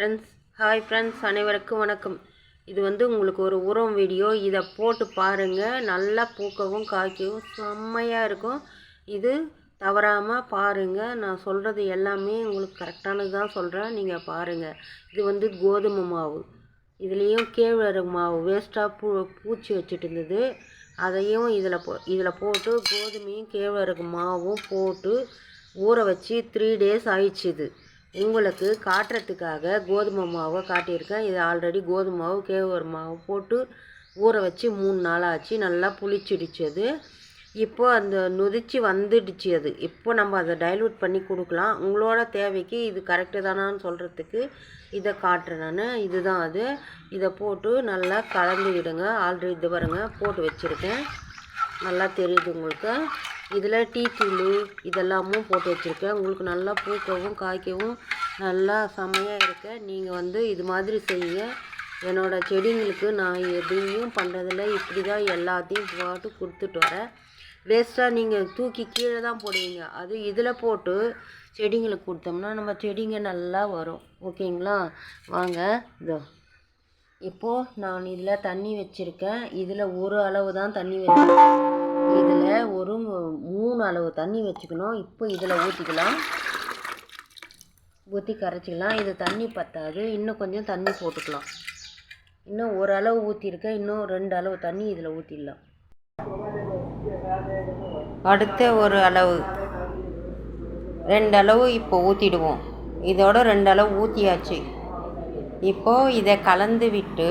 Hi friends, அனைவருக்கும் வணக்கம். இது உங்களுக்கு ஒரு உரம் வீடியோ. இதை போட்டு பாருங்கள். நல்லா பூக்கவும் காய்க்கவும் செம்மையாக இருக்கும். இது தவறாமல் பாருங்கள். நான் சொல்கிறது எல்லாமே உங்களுக்கு கரெக்டானது தான் சொல்கிறேன். நீங்கள் பாருங்கள். இது கோதுமை மாவு. இதுலேயும் கேழ்வரகு மாவு வேஸ்ட்டாக பூச்சி வச்சுட்டு இருந்தது. அதையும் இதில் போட்டு கோதுமையும் கேழ்வரகு மாவும் போட்டு ஊற வச்சு 3 days ஆயிடுச்சு. இது உங்களுக்கு காட்டுறதுக்காக கோதுமை மாவை காட்டியிருக்கேன். இது ஆல்ரெடி கோதுமை மாவு கேழ்வரகு மாவு போட்டு ஊற வச்சு 3 நாள் ஆச்சு. நல்லா புளிச்சிடுச்சு. அது இப்போ அந்த நொதிச்சு வந்துடுச்சு. அது இப்போ நம்ம அதை டைல்யூட் பண்ணி கொடுக்கலாம். உங்களோட தேவைக்கு இது கரெக்டு தானான்னு சொல்கிறதுக்கு இதை காட்டுறேன் நான். இதுதான் அது. இதை போட்டு நல்லா கலந்து விடுங்க. ஆல்ரெடி இது பாருங்க போட்டு வச்சுருக்கேன். நல்லா தெரியுது உங்களுக்கு. இதில் டீ தூள் இதெல்லாமும் போட்டு வச்சுருக்கேன். உங்களுக்கு நல்லா பூக்கவும் காய்க்கவும் நல்லா செம்மையாக இருக்க. நீங்கள் இது மாதிரி செய்யுங்க. என்னோடய செடிங்களுக்கு நான் எதையும் பண்ணுறதில்ல. இப்படி தான் எல்லாத்தையும் போட்டு கொடுத்துட்டு வரேன். வேஸ்ட்டாக நீங்கள் தூக்கி கீழே தான் போடுவீங்க. அது இதில் போட்டு செடிங்களுக்கு கொடுத்தோம்னா நம்ம செடிங்க நல்லா வரும். ஓகேங்களா? வாங்க. இப்போது நான் இதில் தண்ணி வச்சுருக்கேன். இதில் ஒரு அளவு தான் தண்ணி வச்சுருக்கேன். இதில் ஒரு 3 அளவு தண்ணி வச்சுக்கணும். இப்போ இதில் ஊற்றி கரைச்சிக்கலாம். இது தண்ணி பத்தாது. இன்னும் கொஞ்சம் தண்ணி போட்டுக்கலாம். இன்னும் ஒரு அளவு ஊற்றிருக்கேன். இன்னும் 2 அளவு தண்ணி இதில் ஊற்றிடலாம். அடுத்த ஒரு அளவு 2 அளவு இப்போ ஊற்றிடுவோம். இதோட 2 அளவு ஊற்றியாச்சு. இப்போது இதை கலந்து விட்டு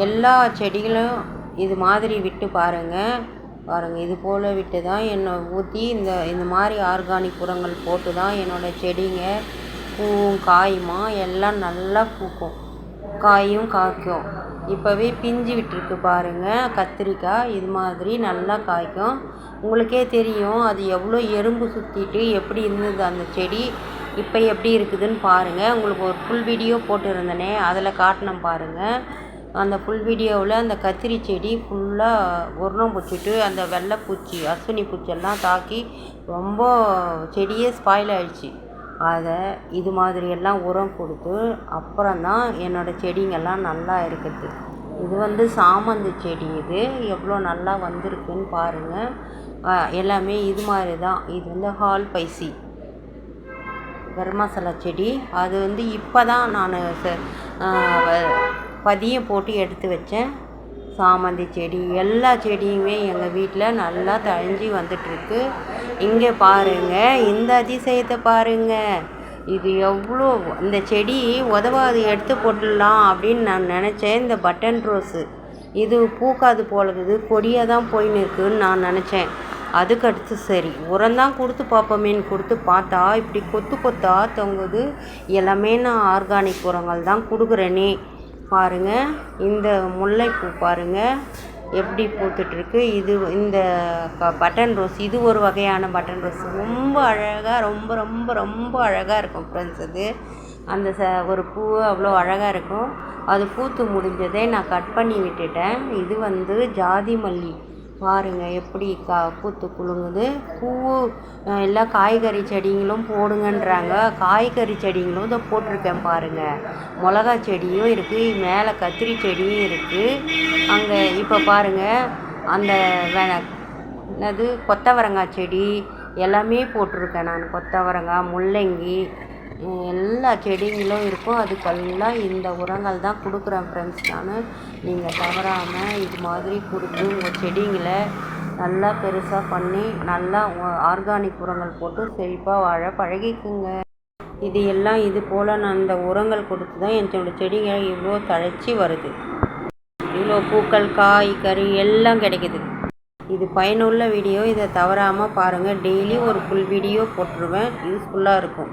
எல்லா செடிகளும் இது மாதிரி விட்டு பாருங்கள். இது போல் விட்டு தான் ஊற்றி இந்த மாதிரி ஆர்கானிக் உரங்கள் போட்டு தான் என்னோடய செடிங்க பூவும் காயுமா எல்லாம் நல்லா பூக்கும், காயும் காய்க்கும். இப்போவே பிஞ்சு விட்டுருக்கு பாருங்கள். கத்திரிக்காய் இது மாதிரி நல்லா காய்க்கும். உங்களுக்கே தெரியும் அது எவ்வளோ எறும்பு சுற்றிட்டு எப்படி இருந்தது அந்த செடி, இப்போ எப்படி இருக்குதுன்னு பாருங்கள். உங்களுக்கு ஒரு ஃபுல் வீடியோ போட்டுருந்தேனே, அதில் காட்டினேன் பாருங்கள். அந்த ஃபுல் வீடியோவில் அந்த கத்திரி செடி ஃபுல்லாக உரம் பிடிச்சிட்டு அந்த வெள்ளைப்பூச்சி அஸ்வினி பூச்செல்லாம் தாக்கி ரொம்ப செடியே ஸ்பாயில் ஆகிடுச்சு. அதை இது மாதிரியெல்லாம் உரம் கொடுத்து அப்புறம்தான் என்னோடய செடிங்கெல்லாம் நல்லா இருக்குது. இது சாமந்தி செடி. இது எவ்வளோ நல்லா வந்திருக்குன்னு பாருங்கள். எல்லாமே இது மாதிரி தான். இது ஹால் பைசி கரம் மசாலா செடி. அது இப்போ தான் நான் பதியம் போட்டு எடுத்து வச்சேன். சாமந்தி செடி எல்லா செடியுமே எங்கள் வீட்டில் நல்லா தழிஞ்சி வந்துட்டுருக்கு. இங்கே பாருங்கள், இந்த அதிசயத்தை பாருங்கள். இது எவ்வளோ இந்த செடி உதவாது எடுத்து போட்டுடலாம் அப்படின்னு நான் நினச்சேன். இந்த பட்டன் ரோஸு இது பூக்காது போலகுது, கொடியாக தான் போயின்னு இருக்குன்னு நான் நினச்சேன். அதுக்கடுத்து சரி உரம்தான் கொடுத்து பார்ப்போமேன்னு கொடுத்து பார்த்தா இப்படி கொத்து கொத்தா தொங்குது. எல்லாமே நான் ஆர்கானிக் உரங்கள் தான் கொடுக்குறேனே. பாருங்கள், இந்த முல்லைப்பூ பாருங்கள் எப்படி பூத்துட்ருக்கு. இந்த பட்டன் ரோஸ் இது ஒரு வகையான பட்டன் ரோஸ். ரொம்ப அழகாக ரொம்ப ரொம்ப ரொம்ப அழகாக இருக்கும் ஃப்ரெண்ட்ஸ். அது அந்த ஒரு பூ அவ்வளோ அழகாக இருக்கும். அது பூத்து முடிஞ்சதே நான் கட் பண்ணி விட்டுட்டேன். இது ஜாதி மல்லி பாருங்கள் எப்படி பூத்து குலுங்குது. பூ எல்லாம் காய்கறி செடிங்களும் போடுங்கன்றாங்க. காய்கறி செடிங்களும் இதை போட்டிருக்கேன் பாருங்கள். மிளகா செடியும் இருக்குது, மேலே கத்திரி செடியும் இருக்குது. அங்கே இப்போ பாருங்கள் அந்த என்னது கொத்தவரங்காய் செடி எல்லாமே போட்டிருக்கேன் நான். கொத்தவரங்காய், முள்ளங்கி எல்லா செடிங்களும் இருக்கும். அதுக்கெல்லாம் இந்த உரங்கள் தான் கொடுக்குறேன் ஃப்ரெண்ட்ஸ் நான். நீங்கள் தவறாமல் இது மாதிரி கொடுத்து உங்கள் செடிங்களை நல்லா பெருசாக பண்ணி நல்லா ஆர்கானிக் உரங்கள் போட்டு செழிப்பாக வாழ பழகிக்குங்க. இது எல்லாம் இது போல் நான் இந்த உரங்கள் கொடுத்து தான் என்னோடய செடிகள் இவ்வளோ தழைச்சி வருது. இவ்வளோ பூக்கள் காய் கறி எல்லாம் கிடைக்குது. இது பயனுள்ள வீடியோ. இதை தவறாமல் பாருங்கள். டெய்லி ஒரு ஃபுல் வீடியோ போட்டுருவேன். யூஸ்ஃபுல்லாக இருக்கும்.